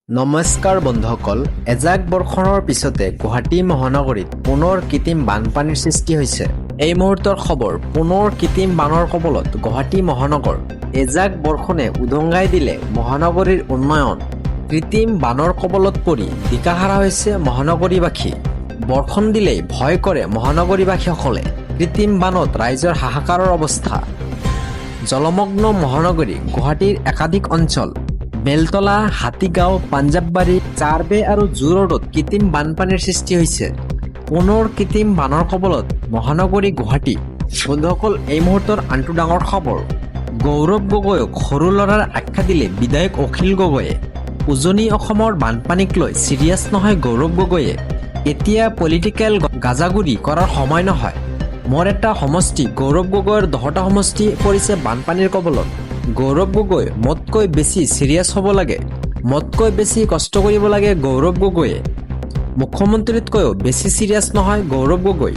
নমস্কাৰ বন্ধুসকল, এজাক বৰষুণৰ পিছতে গুৱাহাটী মহানগৰীত পুনৰ কৃত্ৰিম বানপানীৰ সৃষ্টি হৈছে। এই মুহূৰ্তৰ খবৰ, পুনৰ কৃত্ৰিম বানৰ কবলত গুৱাহাটী মহানগৰ। এজাক বৰষুণে উদঙাই দিলে মহানগৰীৰ উন্নয়ন। কৃত্ৰিম বানৰ কবলত পৰি দিশাহাৰা হৈছে মহানগৰীবাসী। বৰষুণ দিলেই ভয় কৰে মহানগৰীবাসীসকলে। কৃত্ৰিম বানত ৰাইজৰ হাহাকাৰৰ অৱস্থা। জলমগ্ন মহানগৰী গুৱাহাটীৰ একাধিক অঞ্চল বেলতলা, হাতীগাঁও, পাঞ্জাববাৰী, চাৰবে আৰু জু ৰোডত কৃত্ৰিম বানপানীৰ সৃষ্টি হৈছে। পুনৰ কৃত্ৰিম বানৰ কবলত মহানগৰী গুৱাহাটী। বন্ধুসকল, এই মুহূৰ্তৰ আনটো ডাঙৰ খবৰ, গৌৰৱ গগৈক সৰু ল'ৰাৰ আখ্যা দিলে বিধায়ক অখিল গগৈয়ে। উজনি অসমৰ বানপানীক লৈ চিৰিয়াছ নহয় গৌৰৱ গগৈয়ে। এতিয়া পলিটিকেল গাজাগুৰি কৰাৰ সময় নহয়। মোৰ এটা সমষ্টি, গৌৰৱ গগৈৰ 10টা সমষ্টি পৰিছে বানপানীৰ কবলত। গৌৰৱ গগৈ মোতকৈ বেছি চিৰিয়াছ হ'ব লাগে, মোতকৈ বেছি কষ্ট কৰিব লাগে গৌৰৱ গগৈয়ে। মুখ্যমন্ত্ৰীতকৈও বেছি চিৰিয়াছ নহয় গৌৰৱ গগৈ।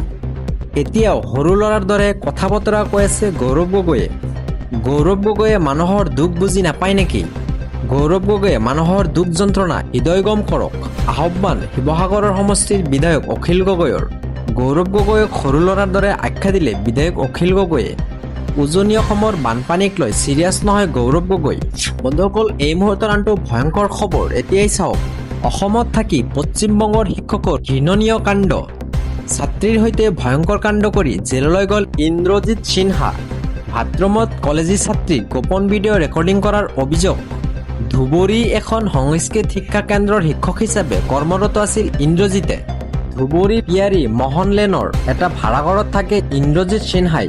এতিয়াও সৰু ল'ৰাৰ দৰে কথা বতৰা কৈ আছে গৌৰৱ গগৈয়ে। গৌৰৱ গগৈয়ে মানুহৰ দুখ বুজি নাপায় নেকি? গৌৰৱ গগৈয়ে মানুহৰ দুখ যন্ত্ৰণা হৃদয়গম কৰক। আহ্বান শিৱসাগৰৰ সমষ্টিৰ বিধায়ক অখিল গগৈৰ। গৌৰৱ গগৈক সৰু ল'ৰাৰ দৰে আখ্যা দিলে বিধায়ক অখিল গগৈয়ে। উজনি অসমৰ বানপানীক লৈ চিৰিয়াছ নহয় গৌৰৱ গগৈ। বন্ধুসকল, এই মুহূৰ্তৰ আনটো ভয়ংকৰ খবৰ এতিয়াই চাওক। অসমত থাকি পশ্চিমবংগৰ শিক্ষকৰ ঘৃণনীয় কাণ্ড। ছাত্ৰীৰ সৈতে ভয়ংকৰ কাণ্ড কৰি জেললৈ গ'ল ইন্দ্ৰজিৎ সিনহা। ভাদ্ৰমত কলেজী ছাত্ৰীক গোপন ভিডিঅ' ৰেকৰ্ডিং কৰাৰ অভিযোগ। ধুবুৰী এখন সংস্কৃত শিক্ষা কেন্দ্ৰৰ শিক্ষক হিচাপে কৰ্মৰত আছিল ইন্দ্ৰজিতে। ধুবুৰী পিয়াৰী মোহন লেনৰ এটা ভাড়াঘৰত থাকে ইন্দ্ৰজিৎ সিনহাই।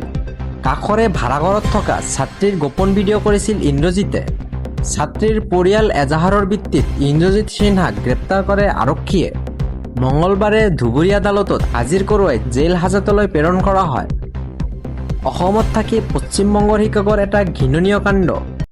কাষৰে ভাড়াঘৰত থকা ছাত্ৰীৰ গোপন ভিডিঅ' কৰিছিল ইন্দ্ৰজিতে। ছাত্ৰীৰ পৰিয়াল এজাহাৰৰ ভিত্তিত ইন্দ্ৰজিৎ সিনহাক গ্ৰেপ্তাৰ কৰে আৰক্ষীয়ে। মঙলবাৰে ধুবুৰী আদালতত হাজিৰ কৰোৱাই জেল হাজতলৈ প্ৰেৰণ কৰা হয়। অসমত থাকি পশ্চিমবংগৰ শিক্ষকৰ এটা ঘৃণনীয় কাণ্ড।